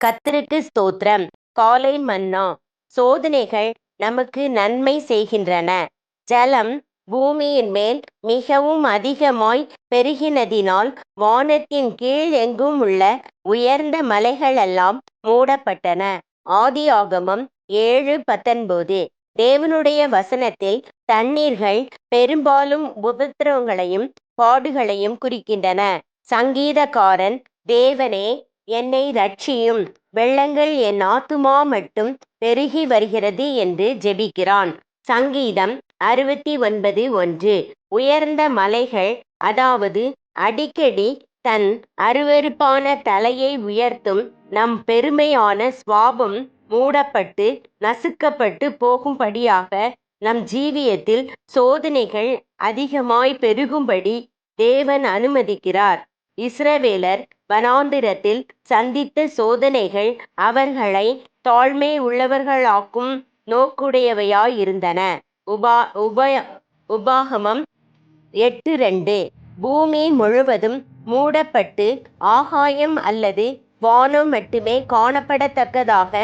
கர்த்தருக்கு ஸ்தோத்திரம். காலை மன்னா. சோதனைகள் நமக்கு நன்மை செய்கின்றன. ஜலம் பூமியின் மேல் மிகவும் அதிகமாய் பெருகினதினால் வானத்தின் கீழ் எங்கும் உள்ள உயர்ந்த மலைகளெல்லாம் மூடப்பட்டன. ஆதியாகமம் 7:19. தேவனுடைய வசனத்தில் தண்ணீர்கள் பெரும்பாலும் உபத்திரவங்களையும் பாடுகளையும் குறிக்கின்றன. சங்கீதக்காரன், தேவனே என்னை இரட்சியும், வெள்ளங்கள் என் ஆத்துமா மட்டும் பெருகி வருகிறது என்று ஜெபிக்கிறான். சங்கீதம் 69:1. உயர்ந்த மலைகள், அதாவது அடிக்கடி தன் அருவருப்பான தலையை உயர்த்தும் நம் பெருமையான சுவாபம் மூடப்பட்டு நசுக்கப்பட்டு போகும்படியாக நம் ஜீவியத்தில் சோதனைகள் அதிகமாய் பெருகும்படி தேவன் அனுமதிக்கிறார். இஸ்ரவேலர் வனாந்திரத்தில் சந்தித்த சோதனைகள் அவர்களை தாழ்மை உள்ளவர்களாக்கும் நோக்குடையவையாயிருந்தன. உபாகமம் 8:2. பூமி முழுவதும் மூடப்பட்டு ஆகாயம் அல்லது வானம் மட்டுமே காணப்படத்தக்கதாக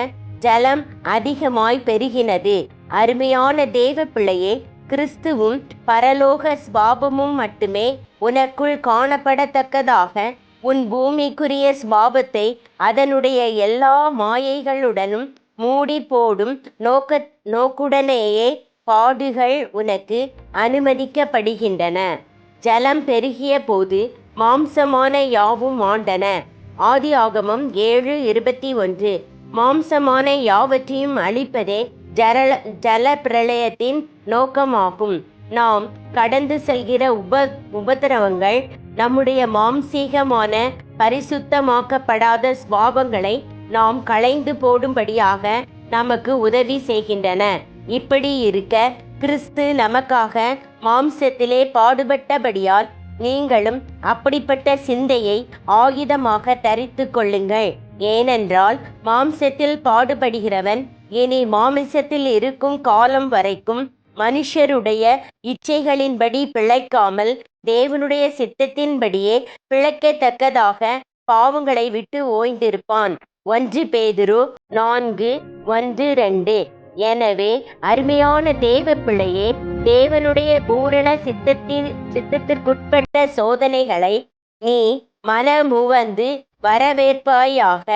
ஜலம் அதிகமாய் பெருகினது. அருமையான தேவ பிள்ளையே, கிறிஸ்துவும் பரலோக சுபாவமும் மட்டுமே உனக்குள் காணப்படத்தக்கதாக உன் பூமிக்குரிய சுபாவத்தை அதனுடைய எல்லா மாயைகளுடனும் மூடி போடும் நோக்குடனேயே பாடுகள் உனக்கு அனுமதிக்கப்படுகின்றன. ஜலம் பெருகிய போது மாம்சமான யாவும் மாண்டன. ஆதியாகமம் 7:21. மாம்சமான யாவற்றையும் அழிப்பதே ஜல பிரளயத்தின் நோக்கமாகும். நாம் கடந்து செல்கிற உபத்திரவங்கள் நம்முடைய மாம்சீகமான பரிசுத்தமாக்கப்படாத சுபாவங்களை நாம் களைந்து போடும்படியாக நமக்கு உதவி செய்கின்றன. இப்படி இருக்க கிறிஸ்து நமக்காக மாம்சத்திலே பாடுபட்டபடியால் நீங்களும் அப்படிப்பட்ட சிந்தையை ஆயுதமாக தரித்து கொள்ளுங்கள். ஏனென்றால் மாம்சத்தில் பாடுபடுகிறவன் இனி மாமிசத்தில் இருக்கும் காலம் வரைக்கும் மனுஷருடைய இச்சைகளின்படி பிழைக்காமல் தேவனுடைய சித்தத்தின்படியே பிழைக்கத்தக்கதாக பாவங்களை விட்டு ஓய்ந்திருப்பான். 1 பேதுரு 4:1-2. எனவே அருமையான தேவ பிள்ளையே, தேவனுடைய பூரண சித்தத்திற்குட்பட்ட சோதனைகளை நீ மனமுவந்து வரவேற்பாயாக.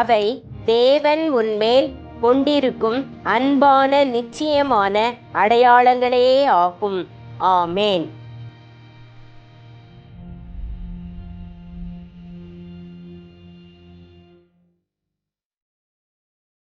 அவை தேவன் உன்மேல் கொண்டிருக்கும் அன்பான நிச்சயமான அடையாளங்களே ஆகும். ஆமேன்.